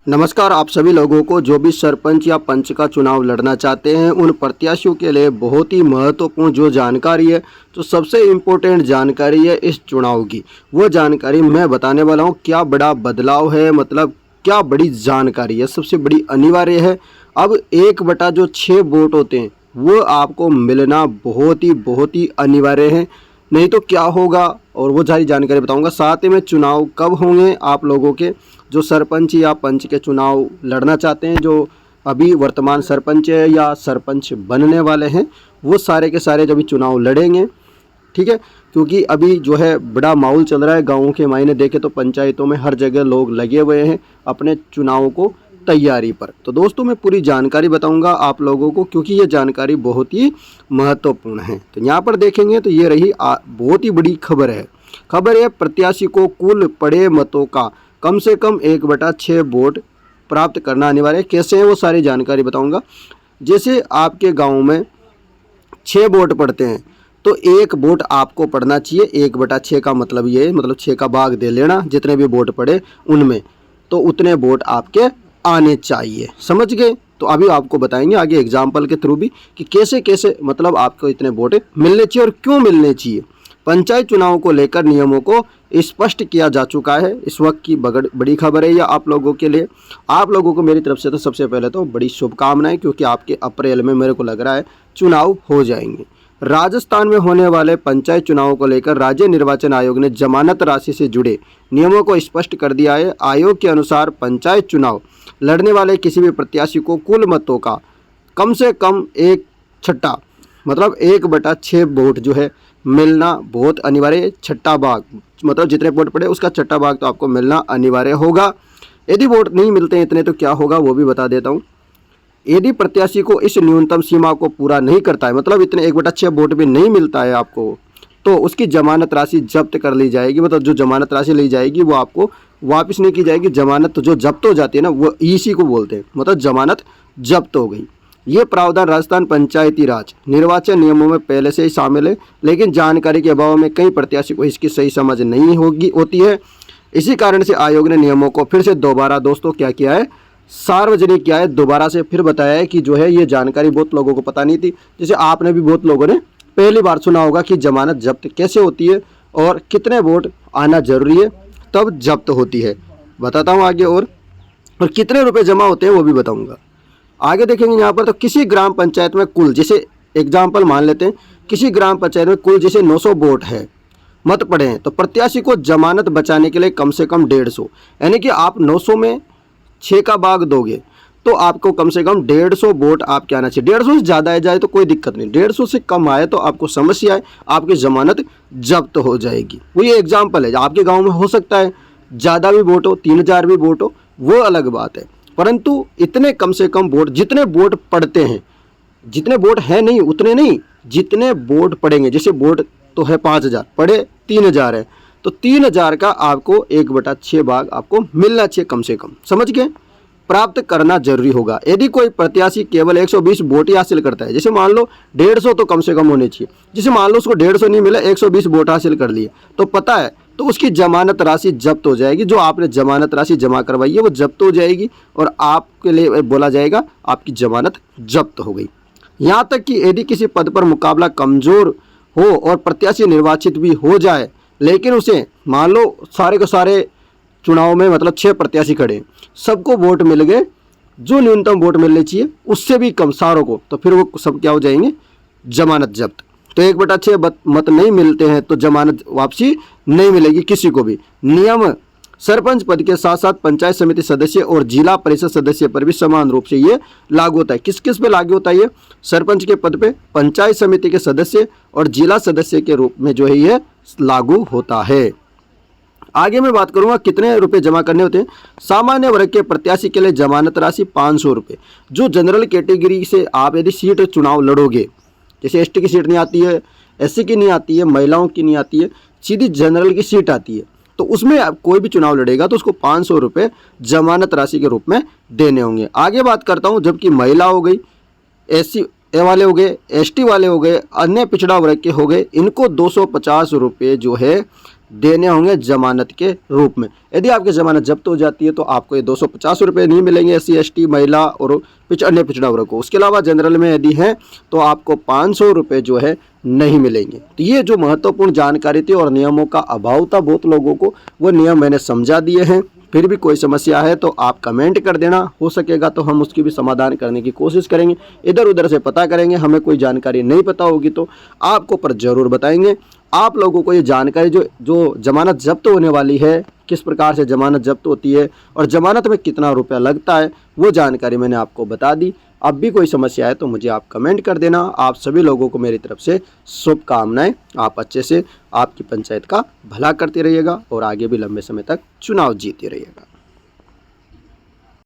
नमस्कार। आप सभी लोगों को जो भी सरपंच या पंच का चुनाव लड़ना चाहते हैं उन प्रत्याशियों के लिए बहुत ही महत्वपूर्ण जो जानकारी है, तो सबसे इम्पोर्टेंट जानकारी है इस चुनाव की। वो जानकारी मैं बताने वाला हूँ। क्या बड़ा बदलाव है, मतलब क्या बड़ी जानकारी है, सबसे बड़ी अनिवार्य है। अब 1/6 वोट होते हैं वो आपको मिलना बहुत ही अनिवार्य है, नहीं तो क्या होगा और वो सारी जानकारी बताऊंगा। साथ ही में चुनाव कब होंगे, आप लोगों के जो सरपंच या पंच के चुनाव लड़ना चाहते हैं, जो अभी वर्तमान सरपंच है या सरपंच बनने वाले हैं, वो सारे के सारे जब भी चुनाव लड़ेंगे, ठीक है। क्योंकि अभी जो है बड़ा माहौल चल रहा है गाँव के मायने देखे तो पंचायतों में हर जगह लोग लगे हुए हैं अपने चुनाव को तैयारी पर। तो दोस्तों मैं पूरी जानकारी बताऊंगा आप लोगों को, क्योंकि ये जानकारी बहुत ही महत्वपूर्ण है। तो यहाँ पर देखेंगे तो ये रही बहुत ही बड़ी खबर है। खबर है प्रत्याशी को कुल पड़े मतों का कम से कम 1/6 वोट प्राप्त करना अनिवार्य है। कैसे है वो सारी जानकारी बताऊंगा। जैसे आपके गांव में 6 वोट पड़ते हैं तो 1 वोट आपको पड़ना चाहिए। 1/6 का मतलब ये है, मतलब 6 का भाग दे लेना, जितने भी वोट पड़े उनमें तो उतने वोट आपके आने चाहिए। समझ गए। तो अभी आपको बताएंगे आगे एग्जाम्पल के थ्रू भी कि कैसे कैसे मतलब आपको इतने वोट मिलने चाहिए और क्यों मिलने चाहिए। पंचायत चुनाव को लेकर नियमों को स्पष्ट किया जा चुका है। इस वक्त की बड़ी खबर है यह आप लोगों के लिए। आप लोगों को मेरी तरफ से तो सबसे पहले तो बड़ी शुभकामनाएं, क्योंकि आपके अप्रैल में मेरे को लग रहा है चुनाव हो जाएंगे। राजस्थान में होने वाले पंचायत चुनावों को लेकर राज्य निर्वाचन आयोग ने जमानत राशि से जुड़े नियमों को स्पष्ट कर दिया है। आयोग के अनुसार पंचायत चुनाव लड़ने वाले किसी भी प्रत्याशी को कुल मतों का कम से कम 1/6 मतलब 1/6 वोट जो है मिलना बहुत अनिवार्य है। छठा भाग मतलब जितने वोट पड़े उसका छठा भाग तो आपको मिलना अनिवार्य होगा। यदि वोट नहीं मिलते हैं इतने तो क्या होगा वो भी बता देता हूँ। यदि प्रत्याशी को इस न्यूनतम सीमा को पूरा नहीं करता है, मतलब इतने 1/6 वोट भी नहीं मिलता है आपको, तो उसकी जमानत राशि जब्त कर ली जाएगी। मतलब जो जमानत राशि ली जाएगी वो आपको वापस नहीं की जाएगी। जमानत तो जो जब्त हो जाती है ना, वो इसी को बोलते हैं, मतलब जमानत जब्त हो गई। ये प्रावधान राजस्थान पंचायती राज निर्वाचन नियमों में पहले से ही शामिल है, लेकिन जानकारी के अभाव में कई प्रत्याशी को इसकी सही समझ नहीं होती है। इसी कारण से आयोग ने नियमों को फिर से दोबारा दोस्तों क्या किया है, सार्वजनिक किया है। दोबारा से फिर बताया है कि जो है ये जानकारी बहुत लोगों को पता नहीं थी। जैसे आपने भी बहुत लोगों ने पहली बार सुना होगा कि जमानत जब्त कैसे होती है और कितने वोट आना जरूरी है तब जब्त होती है। बताता हूँ आगे और कितने रुपए जमा होते हैं वो भी बताऊँगा। आगे देखेंगे यहाँ पर तो किसी ग्राम पंचायत में कुल, जैसे एग्जाम्पल मान लेते हैं, किसी ग्राम पंचायत में कुल जैसे 900 वोट है, मत पड़े हैं, तो प्रत्याशी को जमानत बचाने के लिए कम से कम 150, यानी कि आप 900 में 6 का भाग दोगे तो आपको कम से कम 150 वोट आपके आना चाहिए। 150 से ज़्यादा आ जाए तो कोई दिक्कत नहीं, 150 से कम आए तो आपको समस्या है, आपकी जमानत जब्त हो जाएगी। वो ये एग्जाम्पल है। आपके गाँव में हो सकता है ज़्यादा भी वोट हो, 3000 भी वोट हो, वो अलग बात है, परंतु इतने कम से कम वोट, जितने वोट पड़ते हैं, जितने वोट हैं नहीं उतने नहीं, जितने वोट पड़ेंगे। जैसे वोट तो है 5000, पड़े 3000 है, तो 3000 का आपको 1/6 भाग आपको मिलना चाहिए कम से कम। समझ गए। प्राप्त करना जरूरी होगा। यदि कोई प्रत्याशी केवल 120 वोट ही हासिल करता है, जैसे मान लो 150 तो कम से कम होने चाहिए, जैसे मान लो उसको 150 नहीं मिला, 120 वोट हासिल कर लिए, तो पता है तो उसकी जमानत राशि जब्त हो जाएगी। जो आपने जमानत राशि जमा करवाई है वो जब्त हो जाएगी और आपके लिए बोला जाएगा आपकी जमानत जब्त हो गई। यहाँ तक कि यदि किसी पद पर मुकाबला कमजोर हो और प्रत्याशी निर्वाचित भी हो जाए, लेकिन उसे मान लो सारे के सारे चुनाव में मतलब 6 प्रत्याशी खड़े, सबको वोट मिल गए, जो न्यूनतम वोट मिलने चाहिए उससे भी कम सारों को, तो फिर वो सब क्या हो जाएंगे, जमानत जब्त। तो 1/6 मत नहीं मिलते हैं तो जमानत वापसी नहीं मिलेगी किसी को भी। नियम सरपंच पद के साथ साथ पंचायत समिति सदस्य और जिला परिषद सदस्य पर भी समान रूप से ये लागू होता है। किस किस पे लागू होता है ये? सरपंच के पद पे, पंचायत समिति के सदस्य और जिला सदस्य के रूप में जो है ये लागू होता है। आगे मैं बात करूंगा कितने रुपए जमा करने होते हैं। सामान्य वर्ग के प्रत्याशी के लिए जमानत राशि 500 रुपये। जो जनरल कैटेगरी से आप यदि सीट चुनाव लड़ोगे, जैसे एसटी की सीट नहीं आती है, एससी की नहीं आती है, महिलाओं की नहीं आती है, सीधी जनरल की सीट आती है, तो उसमें आप कोई भी चुनाव लड़ेगा तो उसको 500 रुपये जमानत राशि के रूप में देने होंगे। आगे बात करता हूँ, जबकि महिला हो गई, एससी वाले हो गए, एसटी वाले हो गए, अन्य पिछड़ा वर्ग के हो गए, इनको 250 रुपये जो है देने होंगे जमानत के रूप में। यदि आपकी जमानत जब्त हो जाती है तो आपको ये 250 रुपये नहीं मिलेंगे SC ST महिला और अन्य पिछड़ा वर्ग को। उसके अलावा जनरल में यदि है तो आपको 500 रुपये जो है नहीं मिलेंगे। तो ये जो महत्वपूर्ण जानकारी थी और नियमों का अभाव था बहुत लोगों को, वो नियम मैंने समझा दिए हैं। फिर भी कोई समस्या है तो आप कमेंट कर देना, हो सकेगा तो हम उसकी भी समाधान करने की कोशिश करेंगे। इधर उधर से पता करेंगे, हमें कोई जानकारी नहीं पता होगी तो आपको पर ज़रूर बताएंगे। आप लोगों को ये जानकारी जो जमानत जब्त होने वाली है, किस प्रकार से जमानत जब्त होती है और जमानत में कितना रुपया लगता है, वो जानकारी मैंने आपको बता दी। अब भी कोई समस्या है तो मुझे आप कमेंट कर देना। आप सभी लोगों को मेरी तरफ से शुभकामनाएं। आप अच्छे से आपकी पंचायत का भला करते रहिएगा और आगे भी लंबे समय तक चुनाव जीते रहिएगा।